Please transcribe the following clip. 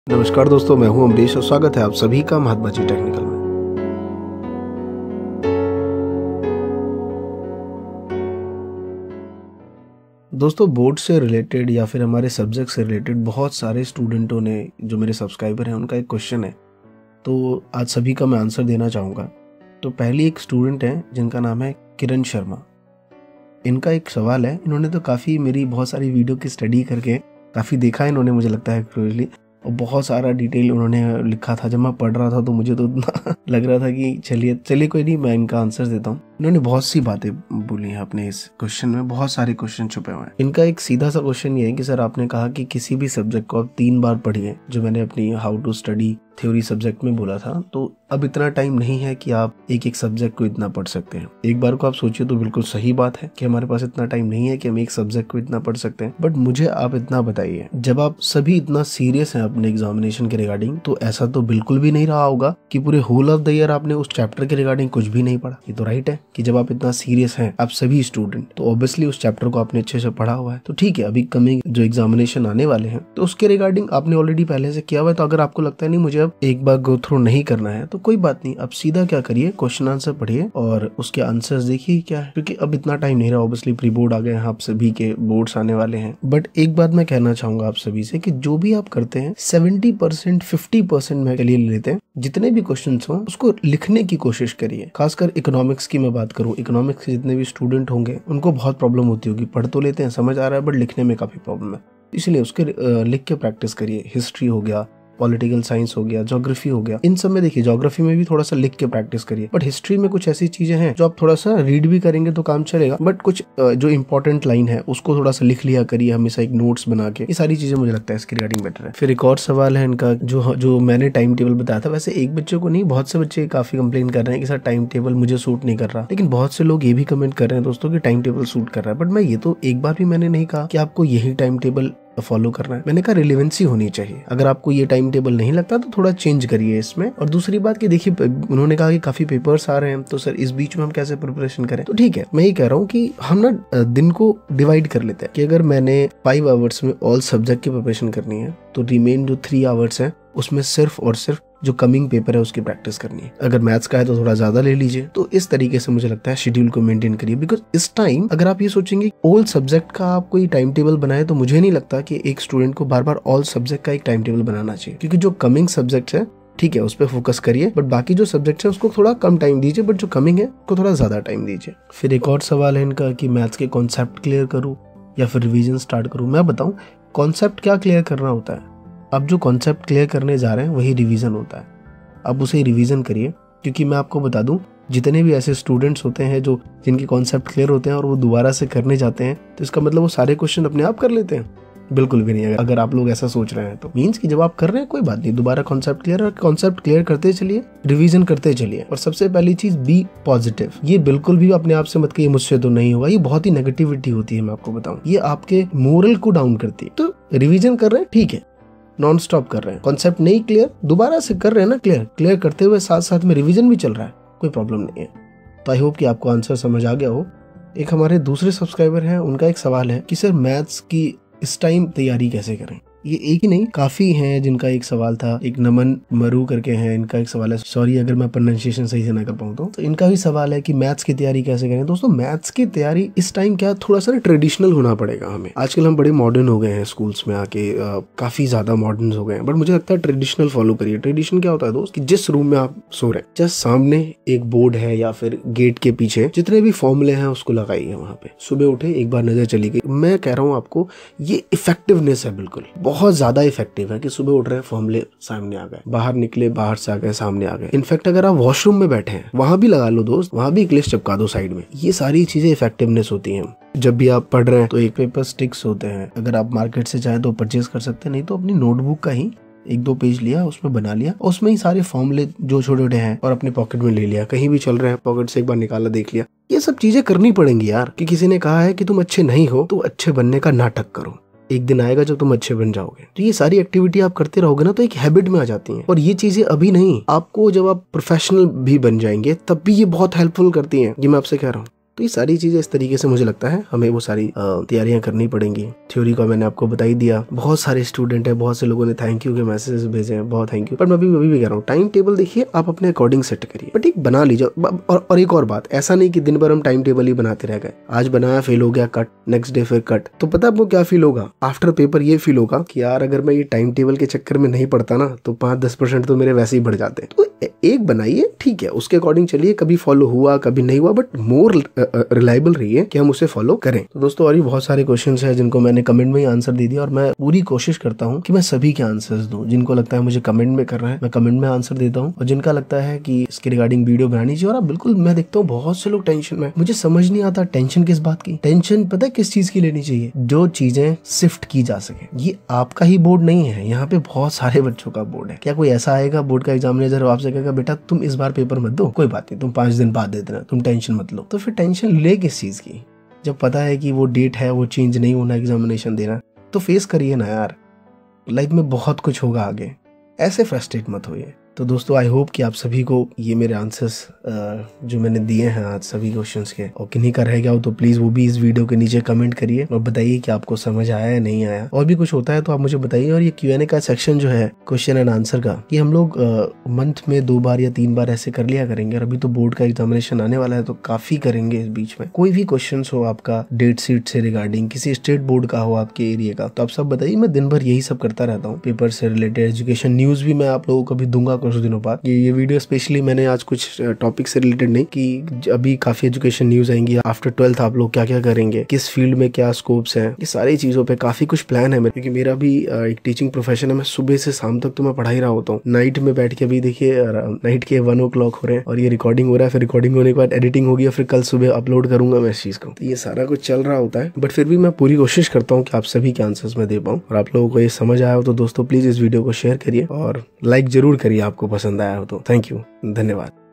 नमस्कार दोस्तों, मैं हूं अमरीश और स्वागत है आप सभी का महात्मा जी टेक्निकल में। दोस्तों, बोर्ड से रिलेटेड या फिर हमारे सब्जेक्ट से रिलेटेड बहुत सारे स्टूडेंटों ने, जो मेरे सब्सक्राइबर हैं, उनका एक क्वेश्चन है, तो आज सभी का मैं आंसर देना चाहूँगा। तो पहली एक स्टूडेंट है जिनका नाम है किरण शर्मा। इनका एक सवाल है, इन्होंने तो काफ़ी मेरी बहुत सारी वीडियो की स्टडी करके काफ़ी देखा है इन्होंने, मुझे लगता है क्लोजली, और बहुत सारा डिटेल उन्होंने लिखा था। जब मैं पढ़ रहा था तो मुझे तो इतना लग रहा था कि चलिए कोई नहीं, मैं इनका आंसर देता हूँ। इन्होंने बहुत सी बातें बोली हैं अपने इस क्वेश्चन में, बहुत सारे क्वेश्चन छुपे हुए हैं। इनका एक सीधा सा क्वेश्चन ये है कि सर, आपने कहा कि किसी भी सब्जेक्ट को आप 3 बार पढ़िए, जो मैंने अपनी how to study theory subject में बोला था। तो अब इतना टाइम नहीं है कि आप एक एक सब्जेक्ट को इतना पढ़ सकते हैं। एक बार को आप सोचिए तो बिल्कुल सही बात है कि हमारे पास इतना टाइम नहीं है कि हम एक सब्जेक्ट को इतना पढ़ सकते हैं। बट मुझे आप इतना बताइए, जब आप सभी इतना सीरियस हैं अपने एग्जामिनेशन के रिगार्डिंग, तो ऐसा तो बिल्कुल भी नहीं रहा होगा कि पूरे होल ऑफ द ईयर आपने उस चैप्टर के रिगार्डिंग कुछ भी नहीं पढ़ा। ये तो राइट है कि जब आप इतना सीरियस हैं, आप सभी स्टूडेंट, तो ऑब्वियसली उस चैप्टर को आपने अच्छे से पढ़ा हुआ है। तो ठीक है, अभी कमिंग जो एग्जामिनेशन आने वाले हैं, तो उसके रिगार्डिंग आपने ऑलरेडी पहले से किया हुआ है। तो अगर आपको लगता है नहीं मुझे अब एक बार गो थ्रू नहीं करना है, तो कोई बात नहीं, अब सीधा क्या करिए, क्वेश्चन आंसर पढ़िए और उसके आंसर्स देखिए क्या है, क्योंकि अब इतना टाइम नहीं रहा। ऑब्वियसली प्री बोर्ड आ गए हैं, आप सभी के बोर्ड्स आने वाले हैं। बट एक बात मैं कहना चाहूंगा आप सभी से कि जो भी आप करते हैं 70% 50% में लिए लेते हैं। जितने भी क्वेश्चन हो उसको लिखने की कोशिश करिए। खासकर इकोनॉमिक्स की मैं बात करूं, इकोनॉमिक्स के जितने भी स्टूडेंट होंगे उनको बहुत प्रॉब्लम होती होगी। पढ़ तो लेते हैं, समझ आ रहा है, बट लिखने में काफी प्रॉब्लम है, इसलिए उसके लिख के प्रैक्टिस करिए। हिस्ट्री हो गया, पॉलिटिकल साइंस हो गया, ज्योग्राफी हो गया, इन सब में देखिए, ज्योग्राफी में भी थोड़ा सा लिख के प्रैक्टिस करिए। बट हिस्ट्री में कुछ ऐसी चीजें हैं जो आप थोड़ा सा रीड भी करेंगे तो काम चलेगा, बट कुछ जो इंपॉर्टेंट लाइन है उसको थोड़ा सा लिख लिया करिए हमेशा, एक नोट्स बना के। ये सारी चीजें मुझे लगता है इसके रिगार्डिंग बेटर है। फिर एक और सवाल है इनका, जो मैंने टाइम टेबल बताया था। वैसे एक बच्चे को नहीं, बहुत से बच्चे काफी कंप्लेन कर रहे हैं कि सर टाइम टेबल मुझे सूट नहीं कर रहा, लेकिन बहुत से लोग ये भी कमेंट कर रहे हैं दोस्तों कि टाइम टेबल सूट कर रहा है। बट मैं ये तो एक बार भी मैंने नहीं कहा कि आपको यही टाइम टेबल फॉलो करना है। मैंने कहा रिलेवेंसी होनी चाहिए। अगर आपको ये टाइम टेबल नहीं लगता तो थोड़ा चेंज करिए इसमें। और दूसरी बात कि देखिए, उन्होंने कहा कि काफी पेपर्स आ रहे हैं, तो सर इस बीच में हम कैसे प्रिपरेशन करें। तो ठीक है, मैं ये कह रहा हूँ कि हम ना दिन को डिवाइड कर लेते हैं कि अगर मैंने 5 आवर्स में ऑल सब्जेक्ट की प्रिपरेशन करनी है, तो रिमेन जो 3 आवर्स है उसमें सिर्फ और सिर्फ जो कमिंग पेपर है उसकी प्रैक्टिस करनी है। अगर मैथ्स का है तो थोड़ा ज्यादा ले लीजिए। तो इस तरीके से मुझे लगता है शेड्यूल को मेंटेन करिए। बिकॉज इस टाइम अगर आप ये सोचेंगे ऑल सब्जेक्ट का आप कोई टाइम टेबल बनाए, तो मुझे नहीं लगता कि एक स्टूडेंट को बार बार ऑल सब्जेक्ट का एक टाइम टेबल बनाना चाहिए। क्योंकि जो कमिंग सब्जेक्ट है, ठीक है, उस पर फोकस करिए, बट बाकी जो सब्जेक्ट है उसको थोड़ा कम टाइम दीजिए, बट जो कमिंग है उसको थोड़ा ज्यादा टाइम दीजिए। फिर एक और सवाल है इनका कि मैथ्स के कॉन्सेप्ट क्लियर करूँ या फिर रिविजन स्टार्ट करूँ। मैं बताऊं, कॉन्सेप्ट क्या क्लियर करना होता है, अब जो कॉन्सेप्ट क्लियर करने जा रहे हैं वही रिवीजन होता है। अब उसे रिवीजन करिए, क्योंकि मैं आपको बता दूं, जितने भी ऐसे स्टूडेंट्स होते हैं जो जिनके कॉन्सेप्ट क्लियर होते हैं और वो दोबारा से करने जाते हैं, तो इसका मतलब वो सारे क्वेश्चन अपने आप कर लेते हैं। बिल्कुल भी नहीं। अगर आप लोग ऐसा सोच रहे हैं तो मीन्स कि जब आप कर रहे हैं कोई बात नहीं, दोबारा कॉन्सेप्ट क्लियर करते चलिए, रिवीजन करते चलिए। और सबसे पहली चीज, बी पॉजिटिव। ये बिल्कुल भी अपने आप से मत कहिए मुझसे तो नहीं होगा, ये बहुत ही नेगेटिविटी होती है। मैं आपको बताऊं, ये आपके मोरल को डाउन करती है। तो रिवीजन कर रहे हैं, ठीक है, नॉन स्टॉप कर रहे हैं, कॉन्सेप्ट नहीं क्लियर, दोबारा से कर रहे हैं ना, क्लियर करते हुए साथ साथ में रिवीजन भी चल रहा है, कोई प्रॉब्लम नहीं है। तो आई होप कि आपको आंसर समझ आ गया हो। एक हमारे दूसरे सब्सक्राइबर हैं, उनका एक सवाल है कि सर मैथ्स की इस टाइम तैयारी कैसे करें। ये एक ही नहीं, काफी हैं जिनका एक सवाल था। एक नमन मरू करके हैं, इनका एक सवाल है, सॉरी अगर मैं प्रोनाउंसिएशन सही से ना कर पाऊँ तो इनका भी सवाल है कि मैथ्स की तैयारी कैसे करें। दोस्तों, मैथ्स की तैयारी इस टाइम क्या, थोड़ा सा ट्रेडिशनल होना पड़ेगा हमें। आजकल हम बड़े मॉडर्न हो गए हैं, स्कूल्स में आके काफी ज्यादा मॉडर्न हो गए हैं, बट मुझे लगता है ट्रेडिशनल फॉलो करिए। ट्रेडिशन क्या होता है दोस्त, कि जिस रूम में आप सो रहे हैं, जस्ट सामने एक बोर्ड है या फिर गेट के पीछे जितने भी फॉर्मूले हैं उसको लगाइए वहां पे। सुबह उठे, एक बार नजर चली गई। मैं कह रहा हूँ आपको, ये इफेक्टिवनेस है, बिल्कुल बहुत ज्यादा इफेक्टिव है कि सुबह उठ रहे हैं, फॉर्मूले सामने आ गए, बाहर निकले, बाहर से आ गए, सामने आ गए। इनफैक्ट अगर आप वॉशरूम में बैठे हैं, वहां भी लगा लो दोस्त, वहां भी एक लिस्ट चिपका दो साइड में। ये सारी चीजें इफेक्टिवनेस होती हैं। जब भी आप पढ़ रहे हैं तो एक पेपर स्टिक्स होते हैं, अगर आप मार्केट से चाहे तो परचेज कर सकते हैं, नहीं तो अपनी नोटबुक का ही 1-2 पेज लिया, उसमें बना लिया, उसमें ही सारे फॉर्मूले जो छोटे छोटे हैं और अपने पॉकेट में ले लिया। कहीं भी चल रहे हैं, पॉकेट से एक बार निकाला, देख लिया। ये सब चीजें करनी पड़ेंगी यार, कि किसी ने कहा है कि तुम अच्छे नहीं हो तो अच्छे बनने का नाटक करो, एक दिन आएगा जब तुम अच्छे बन जाओगे। तो ये सारी एक्टिविटी आप करते रहोगे ना, तो एक हैबिट में आ जाती हैं। और ये चीजें अभी नहीं, आपको जब आप प्रोफेशनल भी बन जाएंगे तब भी ये बहुत हेल्पफुल करती हैं। ये मैं आपसे कह रहा हूँ। तो ये सारी चीजें इस तरीके से मुझे लगता है हमें वो सारी तैयारियां करनी पड़ेंगी। थ्योरी का मैंने आपको बता ही दिया। बहुत सारे स्टूडेंट है, बहुत से लोगों ने थैंक यू के मैसेजेस भेजे हैं, बहुत थैंक यू। पर मैं अभी भी कह रहा हूँ, टाइम टेबल देखिए आप अपने अकॉर्डिंग सेट करिए, बट एक बना लीजिए। और एक और बात, ऐसा नहीं कि दिन भर हम टाइम टेबल ही बनाते रह गए, आज बनाया फेल हो गया कट, नेक्स्ट डे फिर कट। तो पता आपको क्या फील होगा आफ्टर पेपर? ये फील होगा कि यार अगर मैं ये टाइम टेबल के चक्कर में नहीं पढ़ता ना तो 5-10% तो मेरे वैसे ही बढ़ जाते। तो एक बनाइए, ठीक है, उसके अकॉर्डिंग चलिए, कभी फॉलो हुआ कभी नहीं हुआ, बट मोर रिलायबल रहिए कि हम उसे फॉलो करें। तो दोस्तों और भी बहुत सारे क्वेश्चंस हैं जिनको मैंने कमेंट में ही आंसर दे दिया, और मैं पूरी कोशिश करता हूँ कि मैं सभी के आंसर्स दूं। जिनको लगता है मुझे कमेंट में करना है मैं कमेंट में आंसर देता हूँ, और जिनका लगता है कि इसके रिगार्डिंग वीडियो बनानी चाहिए। और बिल्कुल मैं देखता हूँ बहुत से लोग टेंशन में, मुझे समझ नहीं आता टेंशन किस बात की। टेंशन पता है किस चीज की लेनी चाहिए? जो चीजें शिफ्ट की जा सके। ये आपका ही बोर्ड नहीं है, यहाँ पे बहुत सारे बच्चों का बोर्ड है। क्या कोई ऐसा आएगा बोर्ड का एग्जामिनेटर आपसे कहेगा बेटा तुम इस बार पेपर मत दो, कोई बात नहीं तुम 5 दिन बाद दे देना, तुम टेंशन मत लो? तो फिर टेंशन ले किस चीज की जब पता है कि वो डेट है, वो चेंज नहीं होना, एग्जामिनेशन देना। तो फेस करिए ना यार, लाइफ में बहुत कुछ होगा आगे, ऐसे फ्रस्ट्रेट मत होइए। तो दोस्तों आई होप कि आप सभी को ये मेरे आंसर्स जो मैंने दिए हैं आज सभी क्वेश्चंस के, और किन्हीं का रह गया हो तो प्लीज वो भी इस वीडियो के नीचे कमेंट करिए और बताइए कि आपको समझ आया या नहीं आया। और भी कुछ होता है तो आप मुझे बताइए। और ये Q&A का सेक्शन जो है क्वेश्चन एंड आंसर का, ये हम लोग मंथ में 2 बार या 3 बार ऐसे कर लिया करेंगे। और अभी तो बोर्ड का एग्जामिनेशन आने वाला है तो काफी करेंगे इस बीच में। कोई भी क्वेश्चन हो आपका डेट शीट से रिगार्डिंग, किसी स्टेट बोर्ड का हो आपके एरिया का, तो आप सब बताइए। मैं दिन भर यही सब करता रहता हूँ, पेपर से रिलेटेड एजुकेशन न्यूज भी मैं आप लोगों को भी दूंगा कुछ दिनों बाद। ये वीडियो स्पेशली मैंने आज कुछ टॉपिक से रिलेटेड नहीं कि अभी काफी एजुकेशन न्यूज आएंगी, आफ्टर 12th आप लोग क्या क्या करेंगे, किस फील्ड में क्या स्कोप्स हैं, ये सारी चीजों पे काफी कुछ प्लान है मेरे। क्योंकि मेरा भी एक टीचिंग प्रोफेशन है, मैं सुबह से शाम तक तो मैं पढ़ा ही रहा होता हूँ। नाइट में बैठ के अभी देखिए नाइट के 1 o'clock हो रहे हैं और ये रिकॉर्डिंग हो रहा है, फिर रिकॉर्डिंग होने के बाद एडिटिंग होगी और फिर कल सुबह अपलोड करूंगा मैं इस चीज को। तो ये सारा कुछ चल रहा होता है, बट फिर भी मैं पूरी कोशिश करता हूँ कि आप सभी के आंसर्स में दे पाऊँ। और आप लोगों को ये समझ आया हो तो दोस्तों प्लीज इस वीडियो को शेयर करिए और लाइक जरूर करिए आपको पसंद आया हो तो। थैंक यू, धन्यवाद।